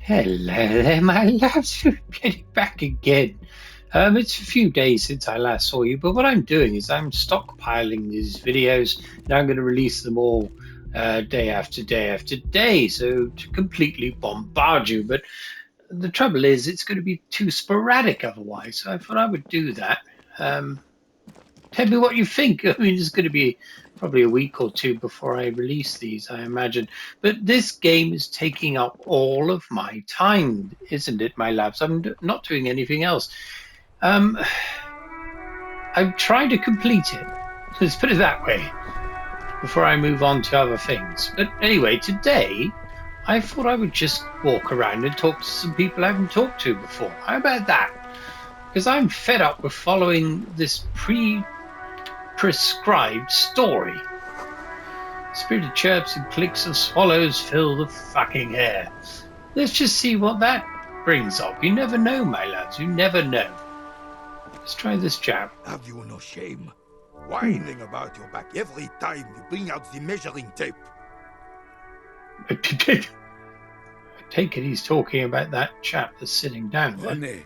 Hello there, my loves. Getting back again. It's a few days since I last saw you, but what I'm doing is I'm stockpiling these videos, and I'm going to release them all day after day after day, so to completely bombard you. But the trouble is, it's going to be too sporadic otherwise. So I thought I would do that. Um, Tell me what you think. I mean, it's going to be probably a week or two before I release these, I imagine. But this game is taking up all of my time, isn't it, my loves? Not doing anything else. Um, I'm trying to complete it. Let's put it that way before I move on to other things. But anyway, today I thought I would just walk around and talk to some people I haven't talked to before. How about that? Because I'm fed up with following this prescribed story. Spirited chirps and clicks of swallows fill the fucking air. Let's just see what that brings up. You never know, my lads. You never know. Let's try this jab. Have you no shame? Whining about your back every time you bring out the measuring tape. I take it he's talking about that chap that's sitting down. René,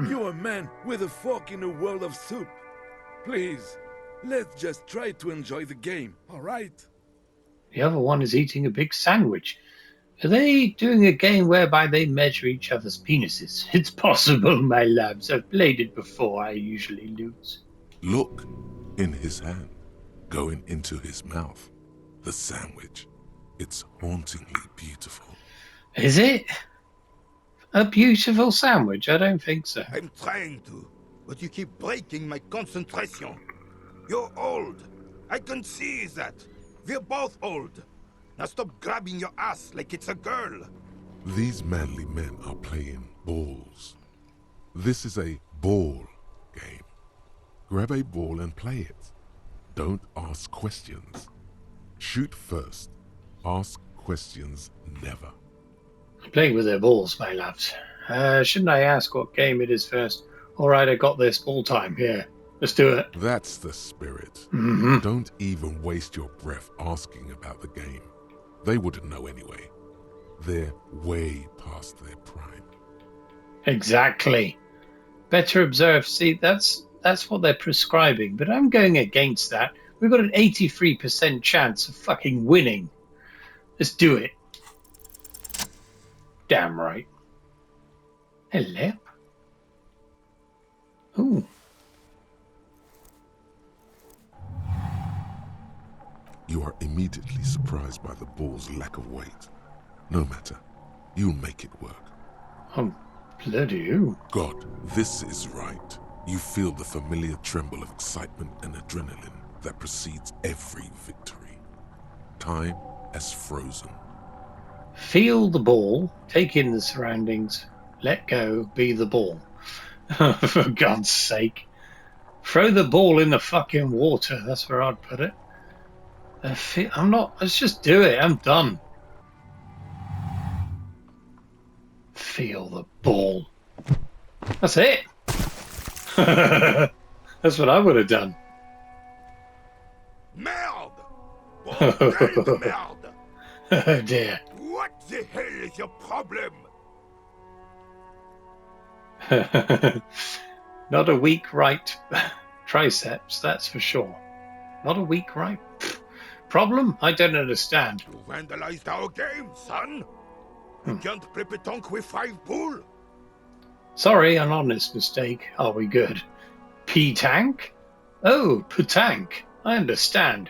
you're a man with a fork in a world of soup. Please, let's just try to enjoy the game, all right? The other one is eating a big sandwich. Are they doing a game whereby they measure each other's penises? It's possible, my lads. I've played it before. I usually lose. Look, in his hand, going into his mouth, the sandwich. It's hauntingly beautiful. Is it? A beautiful sandwich? I don't think so. I'm trying to, but you keep breaking my concentration. You're old. I can see that. We're both old. Now stop grabbing your ass like it's a girl. These manly men are playing balls. This is a ball game. Grab a ball and play it. Don't ask questions. Shoot first. Ask questions never. Playing with their balls, my lads. Shouldn't I ask what game it is first? All right, I got this. Ball time. Here. Let's do it. That's the spirit. Mm-hmm. Don't even waste your breath asking about the game. They wouldn't know anyway. They're way past their prime. Exactly. Better observe. See, that's what they're prescribing, but I'm going against that. We've got an 83% chance of fucking winning. Let's do it. Damn right. Hello. Ooh. You are immediately surprised by the ball's lack of weight. No matter. You'll make it work. Oh, bloody hell. God, this is right. You feel the familiar tremble of excitement and adrenaline that precedes every victory. Time as frozen. Feel the ball, take in the surroundings, let go, be the ball. For God's sake. Throw the ball in the fucking water, that's where I'd put it. I'm not, let's just do it, I'm done. Feel the ball. That's it. That's what I would have done. Merde! Bordel de merde! Oh dear. What the hell is your problem? Not a weak right triceps, that's for sure. Not a weak right problem? I don't understand. You vandalized our game, son. You can't play pétanque with 5 bull. Sorry, an honest mistake. Are we good? P-tank? Oh, P-tank. I understand.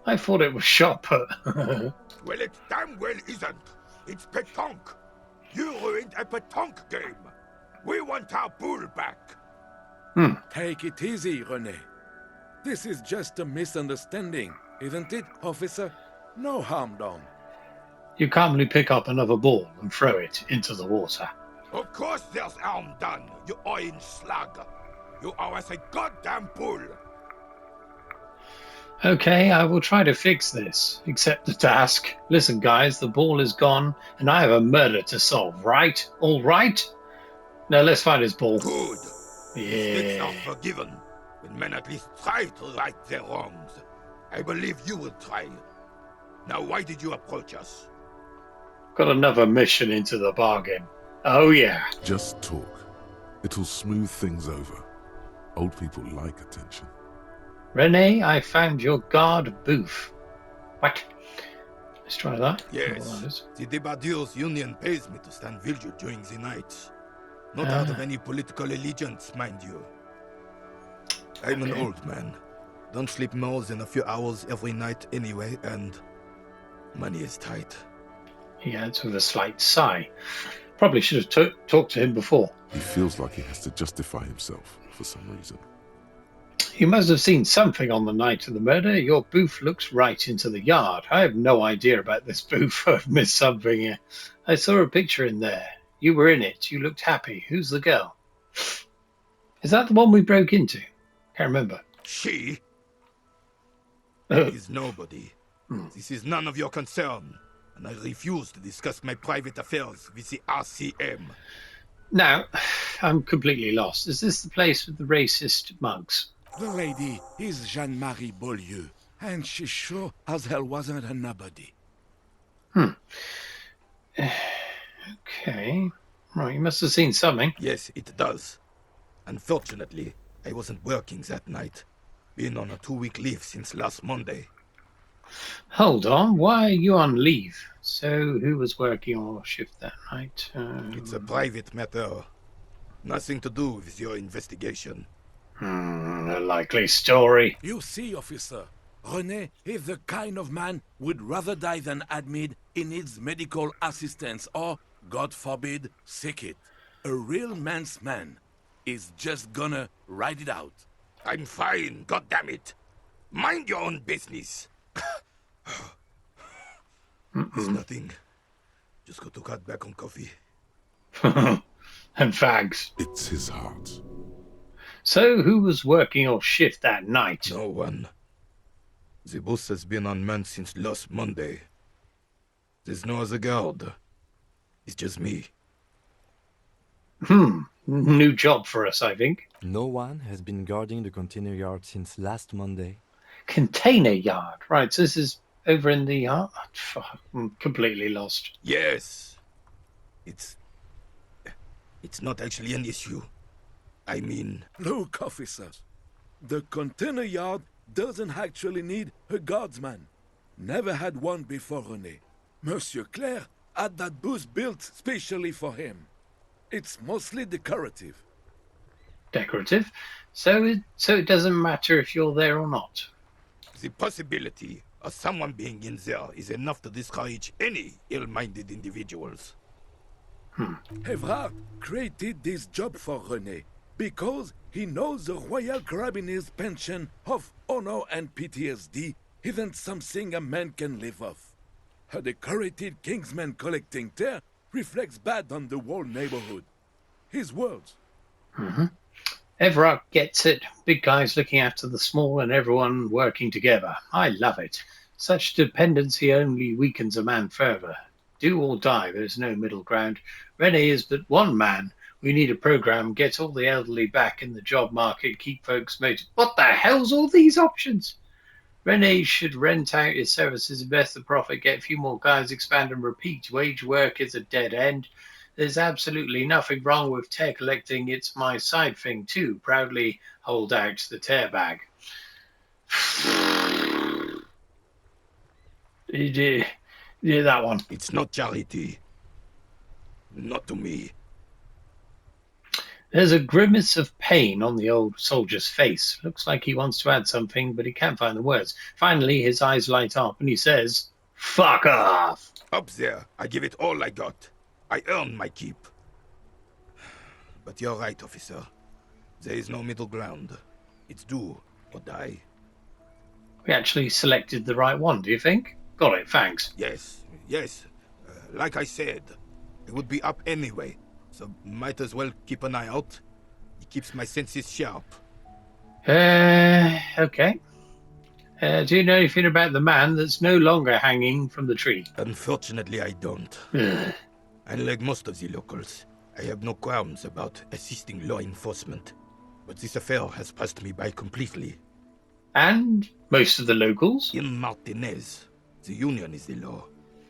I thought it was shot put. Well, it damn well isn't. It's pétanque. You ruined a pétanque game. We want our bull back. Take it easy, René. This is just a misunderstanding, isn't it, officer? No harm done. You calmly pick up another ball and throw it into the water. Of course there's harm done, you orange slug. You owe us a goddamn bull. Okay, I will try to fix this. Accept the task. Listen, guys, the ball is gone, and I have a murder to solve, right? All right? Now let's find his ball. Good. Mistakes are Yeah. forgiven when men at least try to right their wrongs. I believe you will try. Now, why did you approach us? Got another mission into the bargain. Oh, yeah. Just talk. It'll smooth things over. Old people like attention. Rene, I found your guard booth. What? Let's try that. Yes, What that is. the Debardeurs Union pays me to stand vigil during the night. Not out of any political allegiance, mind you. I'm an old man. Don't sleep more than a few hours every night anyway, and money is tight. He adds with a slight sigh. Probably should have talked to him before. He feels like he has to justify himself for some reason. You must have seen something on the night of the murder. Your booth looks right into the yard. I have no idea about this booth. I've missed something here. I saw a picture in there. You were in it. You looked happy. Who's the girl? Is that the one we broke into? Can't remember. She is nobody. This is none of your concern, and I refuse to discuss my private affairs with the RCM. Now, I'm completely lost. Is this the place with the racist mugs? The lady is Jeanne-Marie Beaulieu, and she sure as hell wasn't a nobody. Okay. Right, you must have seen something. Yes, it does. Unfortunately, I wasn't working that night. Been on a 2-week leave since last Monday. Hold on, why are you on leave? So, who was working on shift that night? It's a private matter. Nothing to do with your investigation. A likely story. You see, officer, René is the kind of man would rather die than admit he needs medical assistance or, God forbid, sick it. A real man's man is just gonna ride it out. I'm fine, goddammit. Mind your own business. It's nothing. Just got to cut back on coffee. And fags. It's his heart. So, who was working your shift that night? No one. The boss has been unmanned since last Monday. There's no other guard. It's just me. New job for us, I think. No one has been guarding the container yard since last Monday. Container yard. Right, so this is over in the yard? I'm completely lost. Yes. It's not actually an issue. I mean... Look, officers, the container yard doesn't actually need a guardsman. Never had one before René. Monsieur Claire had that booth built specially for him. It's mostly decorative. Decorative? So it doesn't matter if you're there or not? The possibility of someone being in there is enough to discourage any ill-minded individuals. Evrard created this job for René because he knows the Royal Carabiniers' pension of honor and PTSD isn't something a man can live off. A decorated Kingsman collecting tear reflects bad on the whole neighborhood. His words. Everard gets it. Big guys looking after the small and everyone working together. I love it. Such dependency only weakens a man further. Do or die, there's no middle ground. René is but one man. We need a program, get all the elderly back in the job market, keep folks motivated. What the hell's all these options? René should rent out his services, invest the profit, get a few more guys, expand and repeat. Wage work is a dead end. There's absolutely nothing wrong with tear collecting. It's my side thing too. Proudly hold out the tear bag. Yeah, that one. It's not charity. Not to me. There's a grimace of pain on the old soldier's face. Looks like he wants to add something, but he can't find the words. Finally, his eyes light up and he says, "Fuck off!" Up there, I give it all I got. I earned my keep. But you're right, officer. There is no middle ground. It's do or die. We actually selected the right one, do you think? Got it, thanks. Yes. Like I said, it would be up anyway. So might as well keep an eye out. It keeps my senses sharp. Okay. Do you know anything about the man that's no longer hanging from the tree? Unfortunately, I don't. Unlike most of the locals, I have no qualms about assisting law enforcement. But this affair has passed me by completely. And most of the locals? In Martinez, the Union is the law.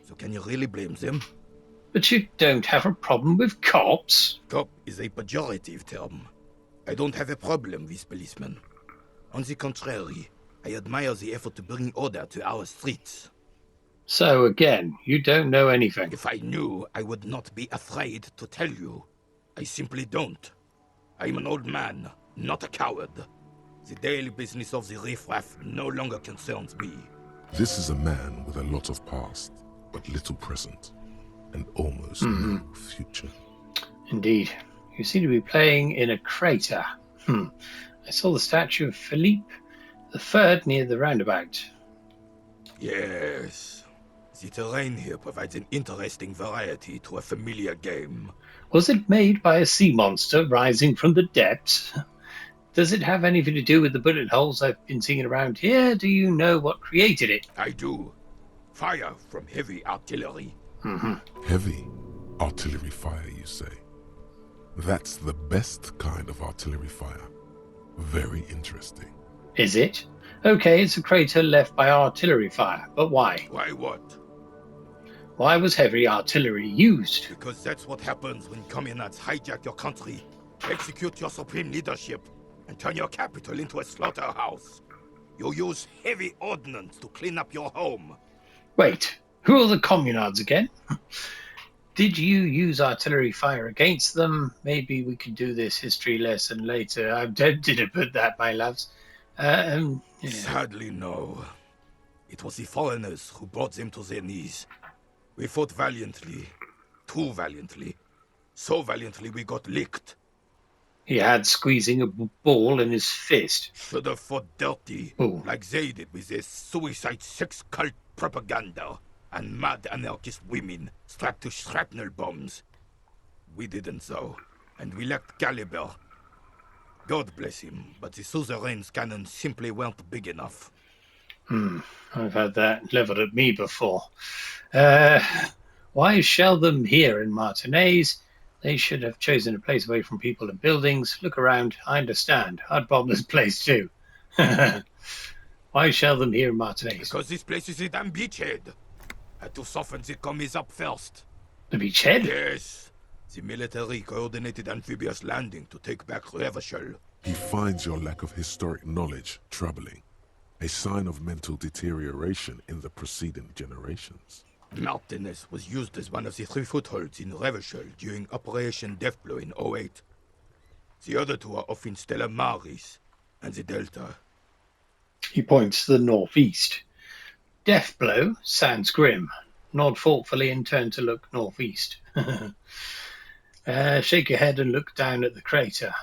So can you really blame them? But you don't have a problem with cops? Cop is a pejorative term. I don't have a problem with policemen. On the contrary, I admire the effort to bring order to our streets. So again, you don't know anything. If I knew, I would not be afraid to tell you. I simply don't. I'm an old man, not a coward. The daily business of the riffraff no longer concerns me. This is a man with a lot of past, but little present, and almost no future. Indeed. You seem to be playing in a crater. I saw the statue of Philippe III near the roundabout. Yes. The terrain here provides an interesting variety to a familiar game. Was it made by a sea monster rising from the depths? Does it have anything to do with the bullet holes I've been seeing around here? Do you know what created it? I do. Fire from heavy artillery. Heavy artillery fire, you say? That's the best kind of artillery fire. Very interesting. Is it? Okay, it's a crater left by artillery fire, but why? Why what? Why was heavy artillery used? Because that's what happens when communists hijack your country, execute your supreme leadership, and turn your capital into a slaughterhouse. You use heavy ordnance to clean up your home. Wait, who are the communards again? Did you use artillery fire against them? Maybe we could do this history lesson later. I'm tempted to put that, my loves. Yeah. Sadly, no. It was the foreigners who brought them to their knees. We fought valiantly. Too valiantly. So valiantly we got licked. He had squeezing a ball in his fist. Should have fought dirty, Ooh. like they did with their suicide sex cult propaganda and mad anarchist women strapped to shrapnel bombs. We didn't though, and we lacked caliber. God bless him, but the suzerain's cannons simply weren't big enough. I've had that leveled at me before. Why shell them here in Martinez? They should have chosen a place away from people and buildings. Look around, I understand. I'd bomb this place too. Why shell them here in Martinez? Because this place is a damn beachhead. Had to soften the commies up first. The beachhead? Yes. The military coordinated amphibious landing to take back Revachol. He finds your lack of historic knowledge troubling, a sign of mental deterioration in the preceding generations. Martinez was used as one of the 3 footholds in Revachol during Operation Deathblow in 08. The other 2 are off in Stella Maris and the Delta. He points to the northeast. Deathblow sounds grim. Nod thoughtfully and turn to look northeast. Shake your head and look down at the crater.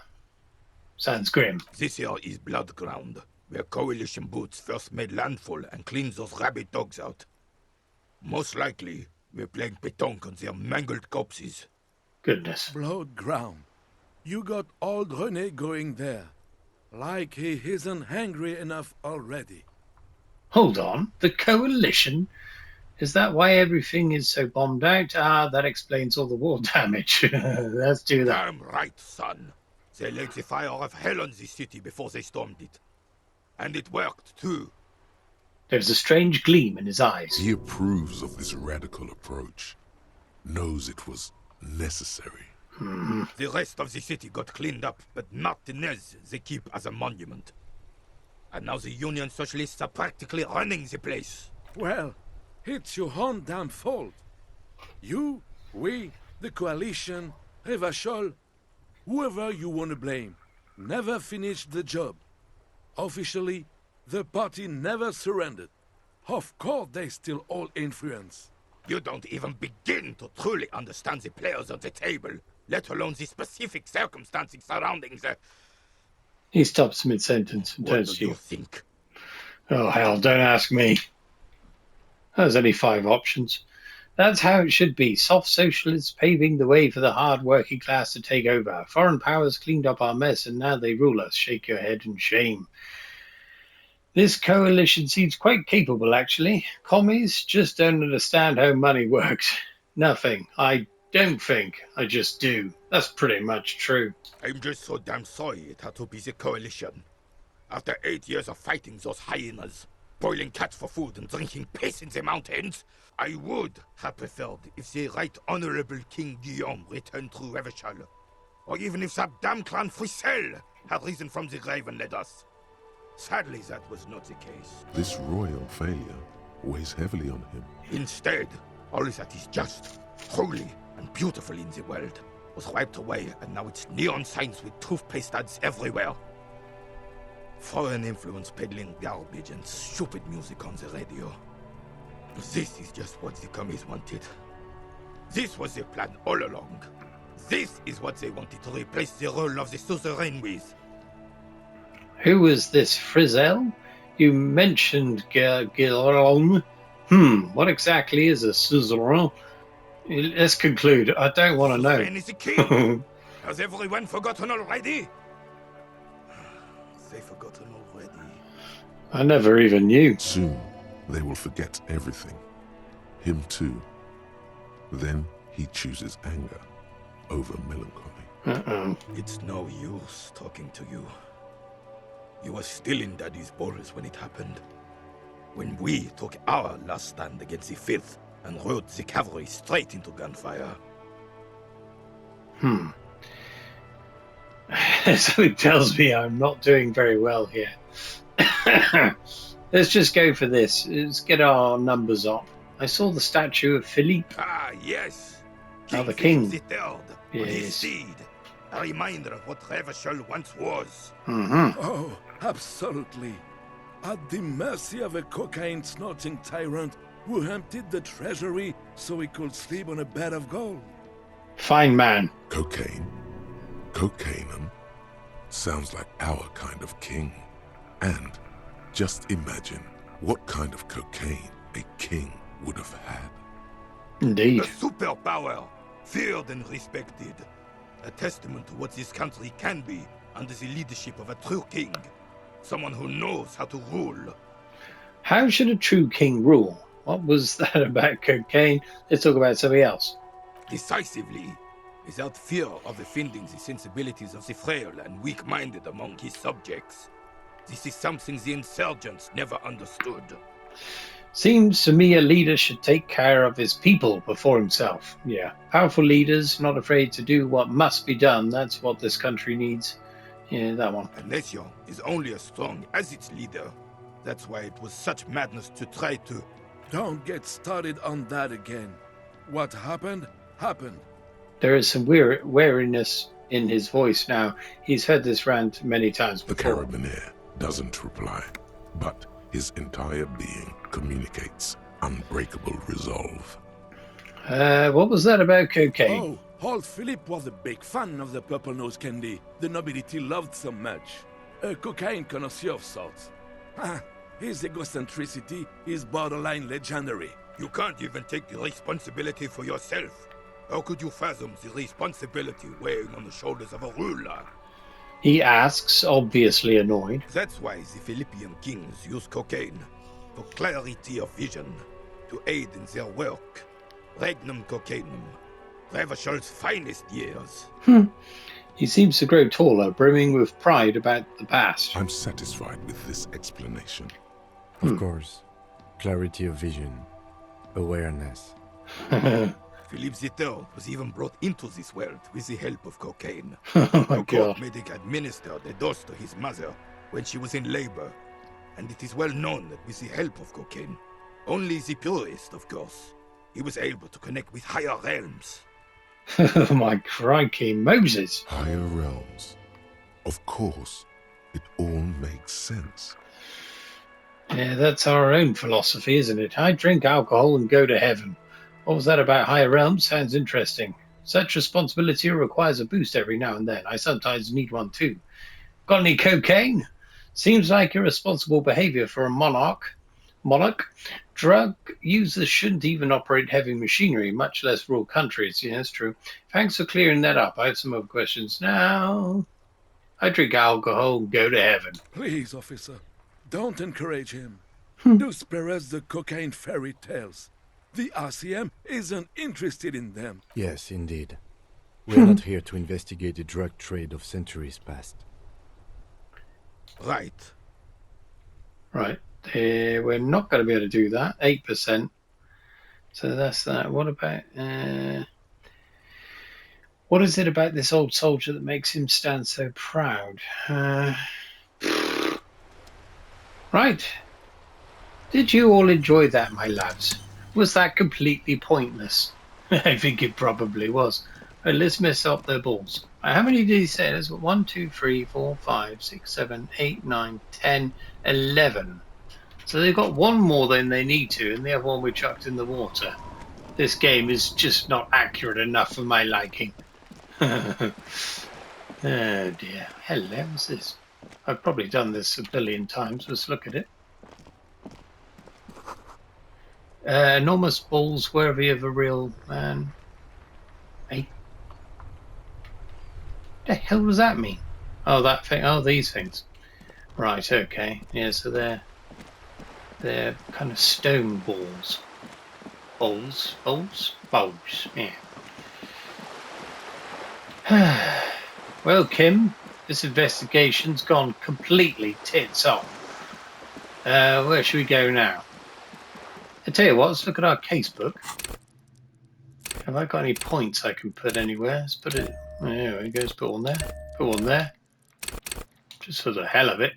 Sounds grim. This here is Blood Ground, where coalition boots first made landfall and cleaned those rabid dogs out. Most likely, we're playing pétanque on their mangled corpses. Goodness. Blood ground. You got old René going there. Like he isn't hungry enough already. Hold on. The coalition? Is that why everything is so bombed out? Ah, that explains all the war damage. Let's do that. Damn right, son. They laid the fire of hell on the city before they stormed it. And it worked, too. There's a strange gleam in his eyes. He approves of this radical approach, knows it was necessary. The rest of the city got cleaned up, but Martinez they keep as a monument. And now the Union Socialists are practically running the place. Well, it's your own damn fault. You, we, the coalition, Revachol, whoever you want to blame, never finished the job. Officially, the party never surrendered. Of course they still hold influence. You don't even begin to truly understand the players at the table, let alone the specific circumstances surrounding the... He stops mid-sentence and What turns do to you you. think? Oh, hell, don't ask me. There's only 5 options. That's how it should be. Soft socialists paving the way for the hard working class to take over. Foreign powers cleaned up our mess and now they rule us. Shake your head in shame. This coalition seems quite capable, actually. Commies just don't understand how money works. Nothing. I don't think. I just do. That's pretty much true. I'm just so damn sorry it had to be the coalition. After 8 years of fighting those hyenas, boiling cats for food and drinking piss in the mountains, I would have preferred if the Right Honorable King Guillaume returned through Revachol, or even if that damn clan Frisel had risen from the grave and led us. Sadly, that was not the case. This royal failure weighs heavily on him. Instead, all that is just, holy, and beautiful in the world was wiped away, and now it's neon signs with toothpaste ads everywhere. Foreign influence peddling garbage and stupid music on the radio. This is just what the commies wanted. This was their plan all along. This is what they wanted to replace the role of the suzerain with. Who was this Frizzell? You mentioned Guillaume. What exactly is a suzerain? Let's conclude. I don't want to know. Suzerain is the king. Has everyone forgotten already? They've forgotten already. I never even knew. Soon, they will forget everything. Him too. Then he chooses anger over melancholy. It's no use talking to you. You were still in Daddy's borders when it happened. When we took our last stand against the Filth and rode the cavalry straight into gunfire. Something tells me I'm not doing very well here. Let's just go for this. Let's get our numbers up. I saw the statue of Philippe. Ah, yes. The king. Philippe III, on his Yes. seed. A reminder of what Revachol once was. Oh, absolutely. At the mercy of a cocaine-snorting tyrant who emptied the treasury so he could sleep on a bed of gold. Fine man. Cocaine. Cocainum. Sounds like our kind of king. And just imagine what kind of cocaine a king would have had. Indeed. A superpower, feared and respected. A testament to what this country can be under the leadership of a true king. Someone who knows how to rule. How should a true king rule? What was that about cocaine? Let's talk about something else. Decisively, without fear of offending the sensibilities of the frail and weak-minded among his subjects. This is something the insurgents never understood. Seems to me a leader should take care of his people before himself. Yeah. Powerful leaders, not afraid to do what must be done. That's what this country needs. Yeah, that one. A nation is only as strong as its leader. That's why it was such madness to try to... Don't get started on that again. What happened, happened. There is some wariness in his voice now. He's heard this rant many times The before. Carabinier doesn't reply, but his entire being communicates unbreakable resolve. What was that about cocaine? Oh, old Philip was a big fan of the purple nose candy the nobility loved so much. A cocaine connoisseur of sorts. His egocentricity is borderline legendary. You can't even take the responsibility for yourself. How could you fathom the responsibility weighing on the shoulders of a ruler? He asks, obviously annoyed. That's why the Philippian kings use cocaine. For clarity of vision. To aid in their work. Regnum cocainum. Revachol's finest years. He seems to grow taller, brimming with pride about the past. I'm satisfied with this explanation. Of course. Clarity of vision. Awareness. Philippe III was even brought into this world with the help of cocaine. Oh my A court god. medic administered a dose to his mother when she was in labor. And it is well known that with the help of cocaine, only the purest, of course, he was able to connect with higher realms. Oh my crikey, Moses. Higher realms. Of course, it all makes sense. Yeah, that's our own philosophy, isn't it? I drink alcohol and go to heaven. What was that about higher realms? Sounds interesting. Such responsibility requires a boost every now and then. I sometimes need one too. Got any cocaine? Seems like irresponsible behavior for a monarch. Drug users shouldn't even operate heavy machinery, much less rule countries. Yeah, that's true. Thanks for clearing that up. I have some other questions now. I drink alcohol and go to heaven. Please, officer, don't encourage him. Do spare us the cocaine fairy tales. The RCM isn't interested in them. Yes, indeed. We are not here to investigate the drug trade of centuries past. Right. Right. We're not going to be able to do that. 8%. So that's that. What about... what is it about this old soldier that makes him stand so proud? Right. Did you all enjoy that, my lads? Was that completely pointless? I think it probably was. Right, let's mess up their balls. Right, how many did he say? There's 1, 2, 3, 4, 5, 6, 7, 8, 9, 10, 11. So they've got one more than they need to, and the other one we chucked in the water. This game is just not accurate enough for my liking. Oh dear. Hello, what's this? I've probably done this a billion times. Let's look at it. Enormous balls worthy of a real man. Hey. What the hell does that mean? Oh, that thing. Oh, these things. Right, okay. Yeah, so they're kind of stone balls. Balls? Yeah. Well, Kim, this investigation's gone completely tits up. Where should we go now? I tell you what, let's look at our casebook. Have I got any points I can put anywhere? Let's put it. There we go. Let's put one there. Put one there. Just for the hell of it.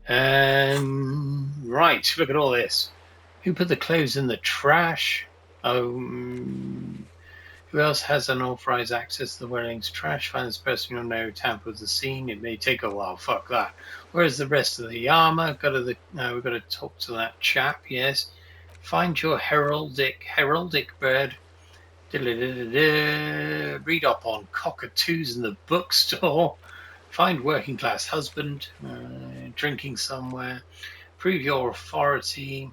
Right. Look at all this. Who put the clothes in the trash? Oh. Who else has unauthorized access to the Welling's trash? Find this person you'll know tamper with the scene. It may take a while. Fuck that. Where's the rest of the armor? We've got to talk to that chap. Yes. Find your heraldic bird. Read up on cockatoos in the bookstore. Find working class husband. Drinking somewhere. Prove your authority.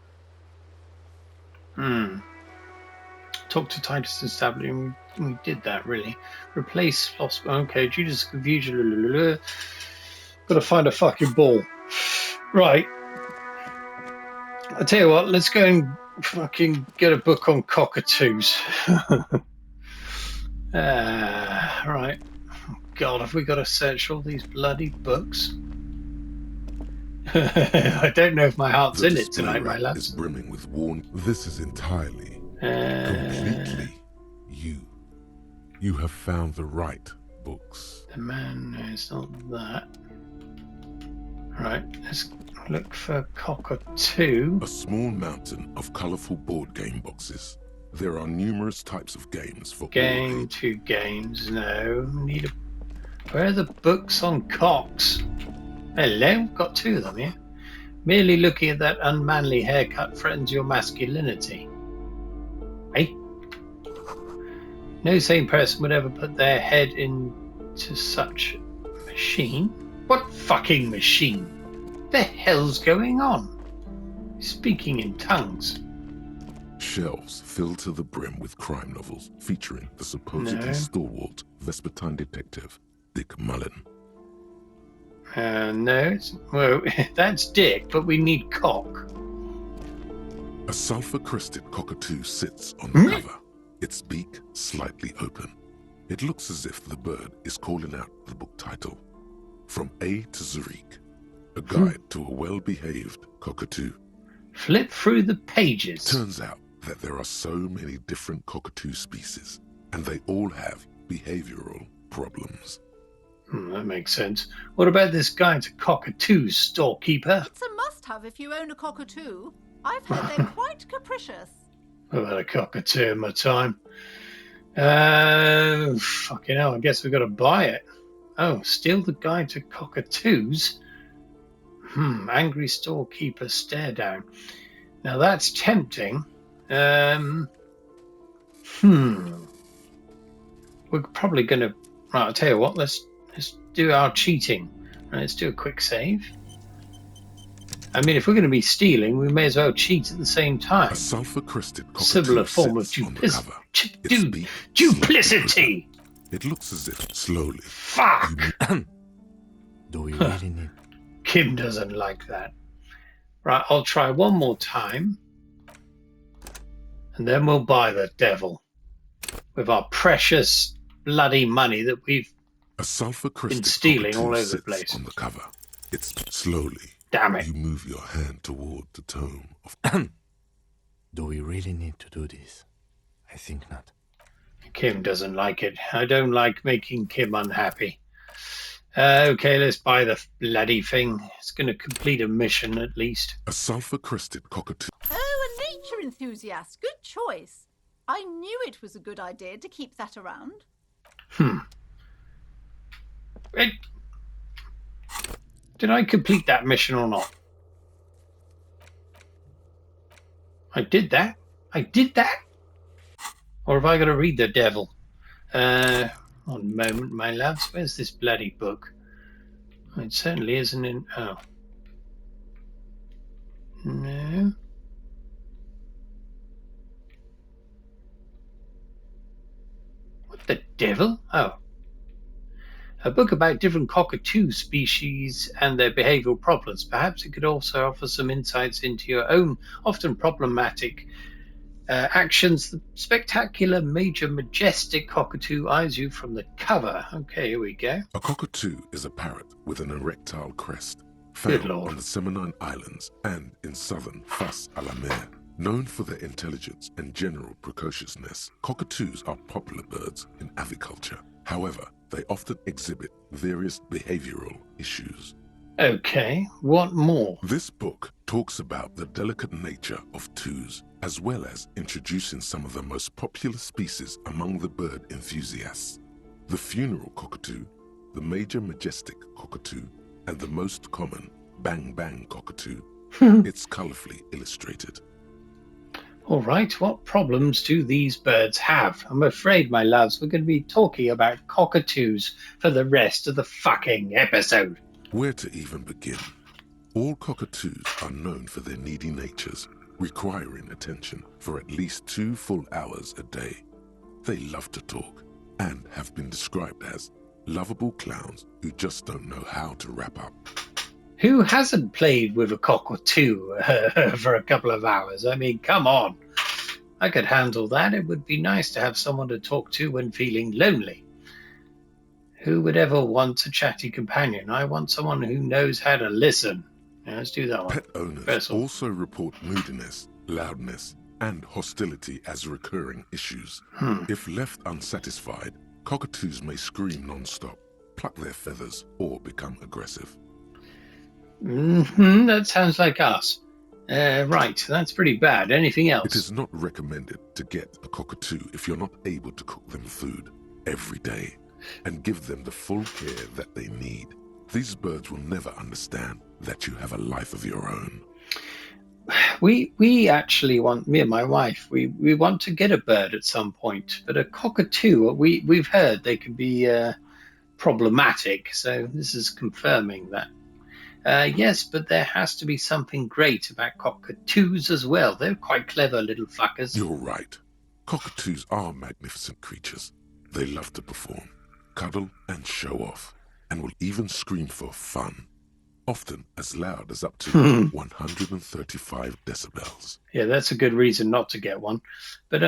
Talk to Titus establishment. We did that really. Replace lost. Okay, Judas confusion. Gotta find a fucking ball. Right. I tell you what, let's go and fucking get a book on cockatoos. Right. God, have we got to search all these bloody books? I don't know if my heart's in it tonight, my lads. Is brimming with warning. This is entirely, completely you. You have found the right books. The man, no, it's not that. Right, let's look for cockatoo. A small mountain of colourful board game boxes. There are numerous types of games for Game, all 2 games, no. Need a... Where are the books on cocks? Hello, got 2 of them here. Merely looking at that unmanly haircut threatens your masculinity. Hey? No sane person would ever put their head into such a machine. What fucking machine? What the hell's going on? Speaking in tongues. Shelves filled to the brim with crime novels featuring the supposedly stalwart Vespertine detective, Dick Mullen. No, it's, well, that's Dick, but we need cock. A sulfur-crested cockatoo sits on the cover, its beak slightly open. It looks as if the bird is calling out the book title, From A to Zurich, a guide to a well-behaved cockatoo. Flip through the pages. Turns out that there are so many different cockatoo species, and they all have behavioral problems. That makes sense. What about this guide to cockatoos, storekeeper? It's a must-have if you own a cockatoo. I've heard they're quite capricious. I've had a cockatoo in my time. Fucking hell, I guess we've got to buy it. Oh, steal the guide to cockatoos? Angry storekeeper stare down. Now that's tempting. We're probably going to... Right, I'll tell you what, let's do our cheating. Right, let's do a quick save. I mean, if we're going to be stealing, we may as well cheat at the same time. A sulfur-crested cockatoo similar form of duplicity. It looks as if slowly. Fuck! Do we really need... Kim doesn't like that. Right, I'll try one more time. And then we'll buy the devil. With our precious bloody money that we've been stealing all over the place. On the cover. It's slowly. Damn it. You move your hand toward the tome of... Do we really need to do this? I think not. Kim doesn't like it. I don't like making Kim unhappy. Okay, let's buy the bloody thing. It's going to complete a mission at least. A sulfur-crested cockatoo. Oh, a nature enthusiast. Good choice. I knew it was a good idea to keep that around. Did I complete that mission or not? I did that? I did that? Or have I got to read the devil? One moment, my loves. Where's this bloody book? It certainly isn't in... Oh. No. What the devil? Oh. A book about different cockatoo species and their behavioral problems. Perhaps it could also offer some insights into your own often problematic actions. The spectacular, major, majestic cockatoo eyes you from the cover. Okay, here we go. A cockatoo is a parrot with an erectile crest, Good found Lord. on the Seminine Islands and in southern Fas a la Mer. Known for their intelligence and general precociousness, cockatoos are popular birds in aviculture. However, they often exhibit various behavioral issues. Okay, what more? This book talks about the delicate nature of twos, as well as introducing some of the most popular species among the bird enthusiasts. The funeral cockatoo, the major majestic cockatoo, and the most common bang-bang cockatoo. It's colorfully illustrated. All right, what problems do these birds have? I'm afraid, my loves, we're going to be talking about cockatoos for the rest of the fucking episode. Where to even begin? All cockatoos are known for their needy natures, requiring attention for at least 2 full hours a day. They love to talk and have been described as lovable clowns who just don't know how to wrap up. Who hasn't played with a cockatoo for a couple of hours? I mean, come on. I could handle that. It would be nice to have someone to talk to when feeling lonely. Who would ever want a chatty companion? I want someone who knows how to listen. Yeah, let's do that one. Pet owners Vessel. also report moodiness, loudness, and hostility as recurring issues. If left unsatisfied, cockatoos may scream non-stop, pluck their feathers, or become aggressive. That sounds like us. Right, that's pretty bad. Anything else? It is not recommended to get a cockatoo if you're not able to cook them food every day and give them the full care that they need. These birds will never understand that you have a life of your own. We actually want, me and my wife, we want to get a bird at some point, but a cockatoo, we've heard they can be problematic, so this is confirming that. Yes, but there has to be something great about cockatoos as well. They're quite clever little fuckers. You're right. Cockatoos are magnificent creatures. They love to perform, cuddle and show off, and will even scream for fun, often as loud as up to 135 decibels. Yeah, that's a good reason not to get one. But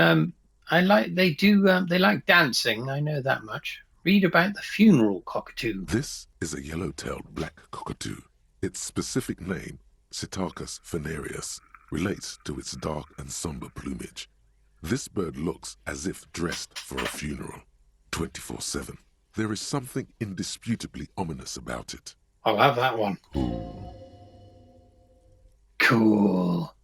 they like dancing. I know that much. Read about the funeral cockatoo. This is a yellow-tailed black cockatoo. Its specific name, Psittacus venereus, relates to its dark and somber plumage. This bird looks as if dressed for a funeral, 24/7. There is something indisputably ominous about it. I'll have that one. Cool.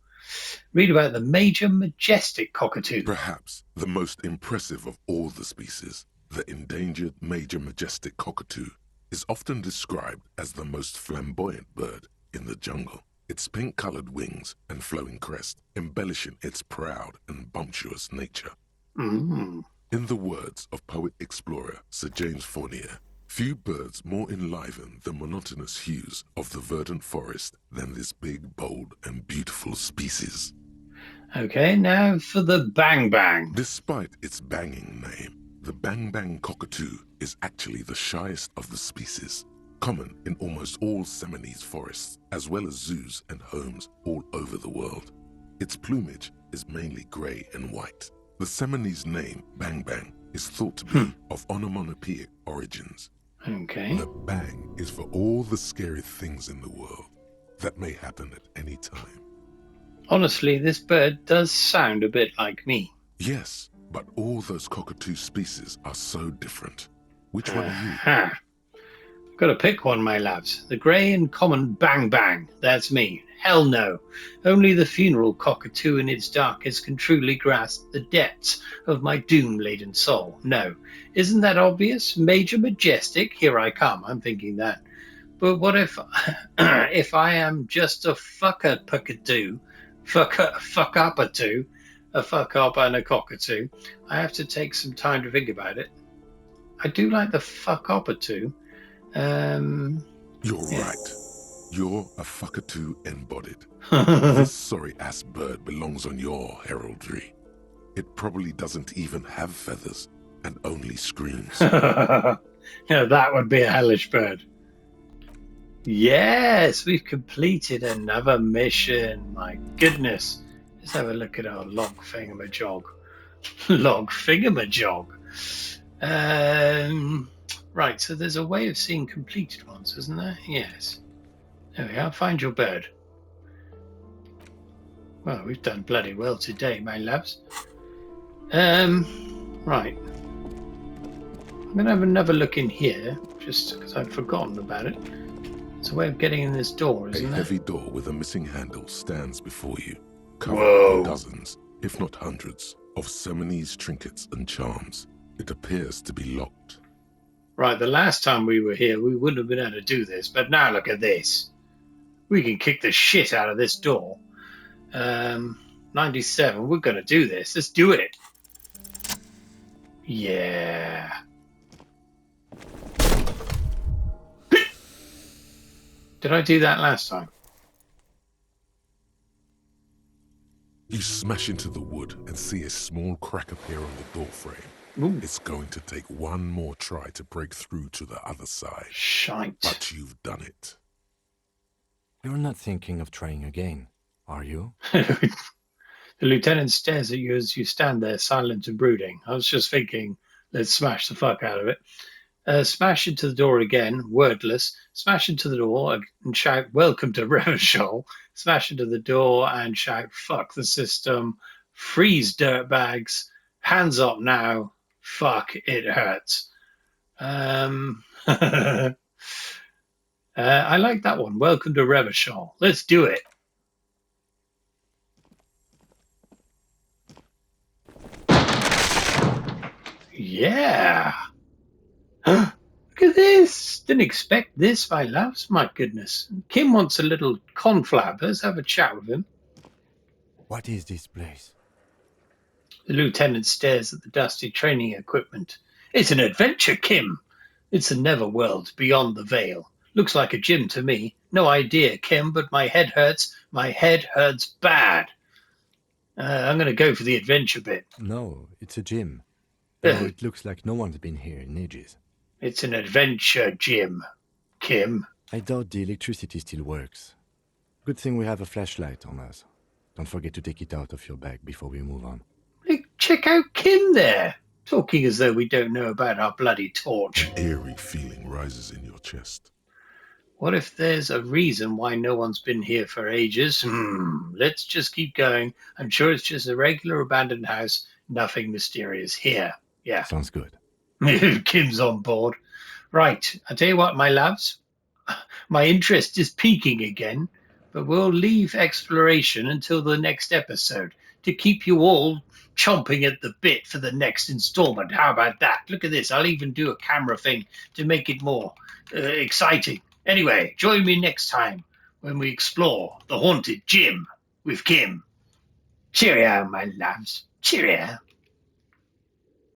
Read about the major majestic cockatoo. Perhaps the most impressive of all the species, the endangered major majestic cockatoo, is often described as the most flamboyant bird in the jungle. Its pink-colored wings and flowing crest embellishing its proud and bumptious nature. In the words of poet-explorer Sir James Fournier, few birds more enliven the monotonous hues of the verdant forest than this big, bold, and beautiful species. Okay, now for the bang bang. Despite its banging name, the bang-bang cockatoo is actually the shyest of the species, common in almost all Seminoese forests, as well as zoos and homes all over the world. Its plumage is mainly grey and white. The Seminoese name, bang-bang, is thought to be of onomatopoeic origins. Okay. The bang is for all the scary things in the world that may happen at any time. Honestly, this bird does sound a bit like me. Yes, but all those cockatoo species are so different. Which one are you? Aha. Gotta pick one, my lads. The grey and common bang bang. That's me. Hell no. Only the funeral cockatoo in its darkest can truly grasp the depths of my doom-laden soul. No. Isn't that obvious? Major Majestic, here I come. I'm thinking that. But what if if I am just a fucker cockatoo, fuck up a two, a fuck up and a cockatoo? I have to take some time to think about it. I do like the fuck up a two. You're Yeah. right. You're a fuckatoo embodied. No, This sorry-ass bird belongs on your heraldry. It probably doesn't even have feathers and only screams. that would be a hellish bird. Yes, we've completed another mission. My goodness. Let's have a look at our log thingamajog. Log thingamajog. Right, so there's a way of seeing completed ones, isn't there? Yes. There we are. Find your bird. Well, we've done bloody well today, my loves. Right. I'm going to have another look in here, just because I've forgotten about it. It's a way of getting in this door, A isn't there? heavy door with a missing handle stands before you, covered Whoa. in dozens, if not hundreds, of Seminese trinkets and charms. It appears to be locked. Right, the last time we were here, we wouldn't have been able to do this, but now look at this. We can kick the shit out of this door. 97, we're going to do this. Let's do it. Yeah. Did I do that last time? You smash into the wood and see a small crack appear on the doorframe. Ooh, It's going to take one more try to break through to the other side. shite. But you've done it. You're not thinking of trying again, are you? The lieutenant stares at you as you stand there, silent and brooding. I was just thinking, let's smash the fuck out of it. Smash into the door again, wordless. Smash into the door and shout, "Welcome to Revachol." Smash into the door and shout, "Fuck the system. Freeze, dirtbags. Hands up now. Fuck, it hurts." I like that one. Welcome to Revachol. Let's do it. Yeah. Look at this. Didn't expect this, my loves. My goodness. Kim wants a little conflab. Let's have a chat with him. What is this place? The lieutenant stares at the dusty training equipment. It's an adventure, Kim. It's a netherworld beyond the veil. Looks like a gym to me. No idea, Kim, but my head hurts. My head hurts bad. I'm going to go for the adventure bit. No, it's a gym. Though it looks like no one's been here in ages. It's an adventure gym, Kim. I doubt the electricity still works. Good thing we have a flashlight on us. Don't forget to take it out of your bag before we move on. Hey, check out Kim there. Talking as though we don't know about our bloody torch. An eerie feeling rises in your chest. What if there's a reason why no one's been here for ages? Let's just keep going. I'm sure it's just a regular abandoned house. Nothing mysterious here. Yeah. Sounds good. Kim's on board. Right. I tell you what, my loves. My interest is peaking again, but we'll leave exploration until the next episode to keep you all chomping at the bit for the next installment. How about that? Look at this. I'll even do a camera thing to make it more exciting. Anyway, join me next time when we explore the haunted gym with Kim. Cheerio, my loves. Cheerio.